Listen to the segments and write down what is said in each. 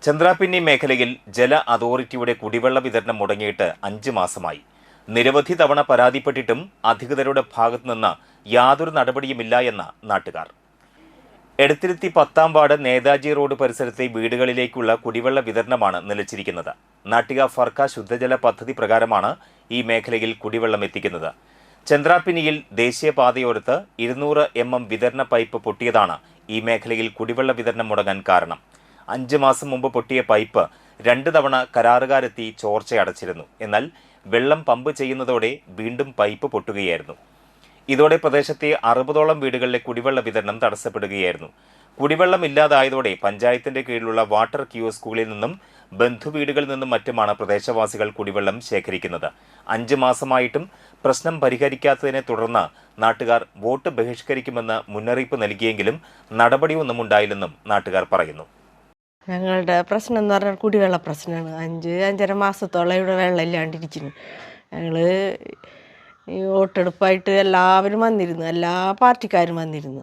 ചന്ദ്രാപിന്നി മേഖലയിൽ ജല അതോറിറ്റിയുടെ കുടിവെള്ള വിതരണം മുടങ്ങിയിട്ട് 5 മാസമായി. നിരവധി തവണ പരാതിപ്പെട്ടിട്ടും അധികൃതരുടെ ഭാഗത്തുനിന്ന് യാതൊരു നടപടിയുമില്ല എന്ന നാട്ടുകാർ. എടത്തിരുത്തി 10-ാം വാർഡ് നേതാജി റോഡ് പരിസരത്തെ വീടുകളിലേക്കുള്ള കുടിവെള്ള വിതരണമാണ് നിലച്ചിരിക്കുന്നത്. നാട്ടിക ഫർക്ക ശുദ്ധജല പദ്ധതി പ്രകാരമാണ് ഈ മേഖലയിൽ കുടിവെള്ളം എത്തിക്കുന്നത്. ചന്ദ്രാപിന്നിയിൽ ദേശീയപാതയോരത്ത് 200 mm വിതരണ പൈപ്പ് പൊട്ടിയതാണ് ഈ മേഖലയിൽ കുടിവെള്ള വിതരണം മുടങ്ങാൻ കാരണം. 5 മാസം മുമ്പ് പൊട്ടിയ പൈപ്പ് 2 തവണ കരാറുകാരെത്തി ചോർച്ചയടച്ചിരുന്നു. എന്നാൽ വെള്ളം പമ്പ് ചെയ്യുന്നതോടെ വീണ്ടും പൈപ്പ് പൊട്ടുകയായിരുന്നു. ഇതോടെ പ്രദേശത്തെ 60ഓളം വീടുകളിലെ കുടിവെള്ള വിതരണം തടസ്സപ്പെടുകയായിരുന്നു. കുടിവെള്ളം ഇല്ലാതായതോടെ പഞ്ചായത്തിന്റെ കീഴിലുള്ള വാട്ടർ കിയോസ്കുകളിൽ നിന്നും ബന്ധുവീടുകളിൽ നിന്നും മറ്റുമാണ് പ്രദേശവാസികൾ കുടിവെള്ളം ശേഖരിക്കുന്നത്. 5 മാസമായിട്ടും പ്രശ്നം പരിഹരിക്കാത്തതിനെ തുടർന്ന് നാട്ടുകാർ വോട്ട് ബഹിഷ്കരിക്കുമെന്ന് മുന്നറിയിപ്പ് നൽകിയെങ്കിലും നടപടിയൊന്നും ഉണ്ടായില്ലെന്നും നാട്ടുകാർ പറയുന്നു. ഞങ്ങളുടെ പ്രശ്നം എന്ന് പറഞ്ഞാൽ കുടിവെള്ള പ്രശ്നമാണ്. 5-5.5 മാസത്തോളം ഇവിടെ വെള്ളം ഇല്ലാണ്ടിരിക്കുന്നു. ഞങ്ങൾ ഈ വോട്ടെടുപ്പായിട്ട് എല്ലാവരും വന്നിരുന്നു, എല്ലാ പാർട്ടിക്കാരും വന്നിരുന്നു.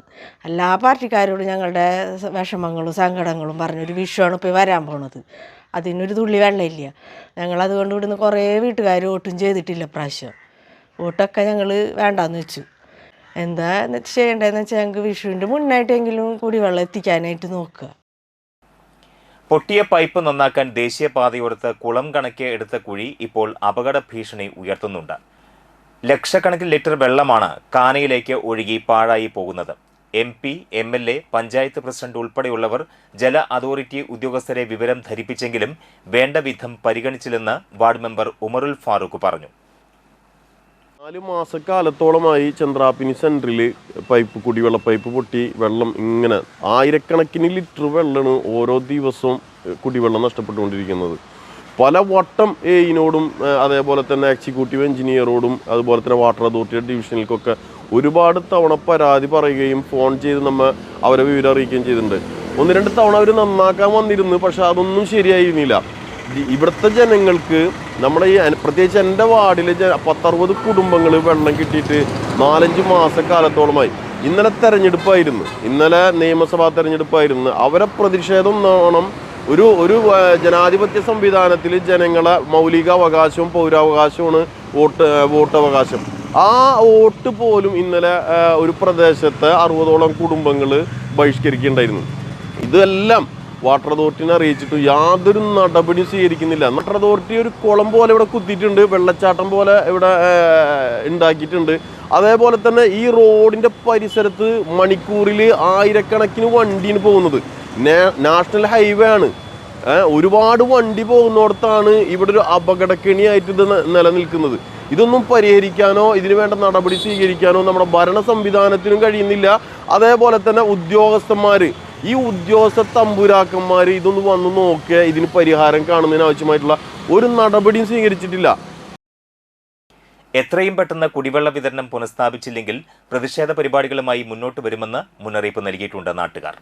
എല്ലാ പാർട്ടിക്കാരോടും ഞങ്ങളുടെ വിഷമങ്ങളും സങ്കടങ്ങളും പറഞ്ഞൊരു വിഷയമാണ് ഇപ്പോൾ വരാൻ പോണത്. അതിനൊരു തുള്ളി വെള്ളമില്ല. ഞങ്ങളതുകൊണ്ട് ഇവിടുന്ന് കുറേ വീട്ടുകാർ വോട്ടും ചെയ്തിട്ടില്ല. പ്രാവശ്യം വോട്ടൊക്കെ ഞങ്ങൾ വേണ്ടാന്ന് വെച്ചു. എന്താ ചെയ്യേണ്ടതെന്ന് വെച്ചാൽ ഞങ്ങൾക്ക് വിഷുവിൻ്റെ മുന്നായിട്ടെങ്കിലും കുടിവെള്ളം എത്തിക്കാനായിട്ട് നോക്കുക. പൊട്ടിയ പൈപ്പ് നന്നാക്കാൻ ദേശീയപാതയോരത്ത് കുളം കണക്കെ എടുത്ത കുഴി ഇപ്പോൾ അപകട ഭീഷണി ഉയർത്തുന്നുണ്ട്. ലക്ഷക്കണക്കിന് ലിറ്റർ വെള്ളമാണ് കാനയിലേക്ക് ഒഴുകി പാഴായി പോകുന്നത്. MP, MLA, പഞ്ചായത്ത് പ്രസിഡന്റ് ഉൾപ്പെടെയുള്ളവർ ജല അതോറിറ്റി ഉദ്യോഗസ്ഥരെ വിവരം ധരിപ്പിച്ചെങ്കിലും വേണ്ട വിധം പരിഗണിച്ചില്ലെന്ന് വാർഡ് മെമ്പർ ഉമറുൽ ഫാറൂഖ് പറഞ്ഞു. 4 മാസക്കാലത്തോളമായി ചന്ദ്രാപിന്നി സെൻറ്ററിൽ കുടിവെള്ള പൈപ്പ് പൊട്ടി വെള്ളം ഇങ്ങനെ ആയിരക്കണക്കിന് ലിറ്റർ വെള്ളമാണ് ഓരോ ദിവസവും കുടിവെള്ളം നഷ്ടപ്പെട്ടുകൊണ്ടിരിക്കുന്നത്. പല വട്ടം എയിനോടും അതേപോലെ തന്നെ എക്സിക്യൂട്ടീവ് എഞ്ചിനീയറോടും അതുപോലെ തന്നെ വാട്ടർ അതോറിറ്റിയുടെ ഡിവിഷനിലേക്കൊക്കെ ഒരുപാട് തവണ പരാതി പറയുകയും ഫോൺ ചെയ്ത് അവരെ വിവരം അറിയിക്കുകയും ചെയ്തിട്ടുണ്ട്. 1-2 തവണ അവർ നന്നാക്കാൻ വന്നിരുന്നു, പക്ഷെ അതൊന്നും ശരിയായിരുന്നില്ല. ഇവിടുത്തെ ജനങ്ങൾക്ക് നമ്മുടെ ഈ പ്രത്യേകിച്ച് എൻ്റെ വാർഡിലെ 10-60 കുടുംബങ്ങൾ വെള്ളം കിട്ടിയിട്ട് 4-5 മാസക്കാലത്തോളമായി. ഇന്നലെ തെരഞ്ഞെടുപ്പായിരുന്നു, ഇന്നലെ നിയമസഭാ തെരഞ്ഞെടുപ്പായിരുന്നു. അവരെ പ്രതിഷേധം നോണം ഒരു ജനാധിപത്യ സംവിധാനത്തിൽ ജനങ്ങളെ മൗലിക അവകാശവും പൗരാവകാശവുമാണ് വോട്ടവകാശം. ആ വോട്ട് പോലും ഇന്നലെ ഒരു പ്രദേശത്തെ 60ഓളം കുടുംബങ്ങൾ ബഹിഷ്കരിക്കുകയുണ്ടായിരുന്നു. ഇതെല്ലാം വാട്ടർ അതോറിറ്റിനെ അറിയിച്ചിട്ട് യാതൊരു നടപടി സ്വീകരിക്കുന്നില്ല. വാട്ടർ അതോറിറ്റി ഒരു കുളം പോലെ ഇവിടെ കുത്തിയിട്ടുണ്ട്, വെള്ളച്ചാട്ടം പോലെ ഇവിടെ ഉണ്ടാക്കിയിട്ടുണ്ട്. അതേപോലെ തന്നെ ഈ റോഡിൻ്റെ പരിസരത്ത് മണിക്കൂറിൽ ആയിരക്കണക്കിന് വണ്ടിയാണ് പോകുന്നത്. നാഷണൽ ഹൈവേ ആണ്. ഒരുപാട് വണ്ടി പോകുന്നിടത്താണ് ഇവിടെ ഒരു അപകടക്കെണിയായിട്ട് ഇത് നിലനിൽക്കുന്നത്. ഇതൊന്നും പരിഹരിക്കാനോ ഇതിനു വേണ്ട നടപടി സ്വീകരിക്കാനോ നമ്മുടെ ഭരണ സംവിധാനത്തിനും കഴിയുന്നില്ല. അതേപോലെ തന്നെ ഈ ഉദ്യോഗസ്ഥ തമ്പുരാക്കന്മാർ ഇതൊന്ന് വന്ന് നോക്കിയ ഇതിന് പരിഹാരം കാണുന്നതിന് ആവശ്യമായിട്ടുള്ള ഒരു നടപടിയും സ്വീകരിച്ചിട്ടില്ല. എത്രയും പെട്ടെന്ന് കുടിവെള്ള വിതരണം പുനഃസ്ഥാപിച്ചില്ലെങ്കിൽ പ്രതിഷേധ പരിപാടികളുമായി മുന്നോട്ട് വരുമെന്ന് മുന്നറിയിപ്പ് നൽകിയിട്ടുണ്ട് നാട്ടുകാർ.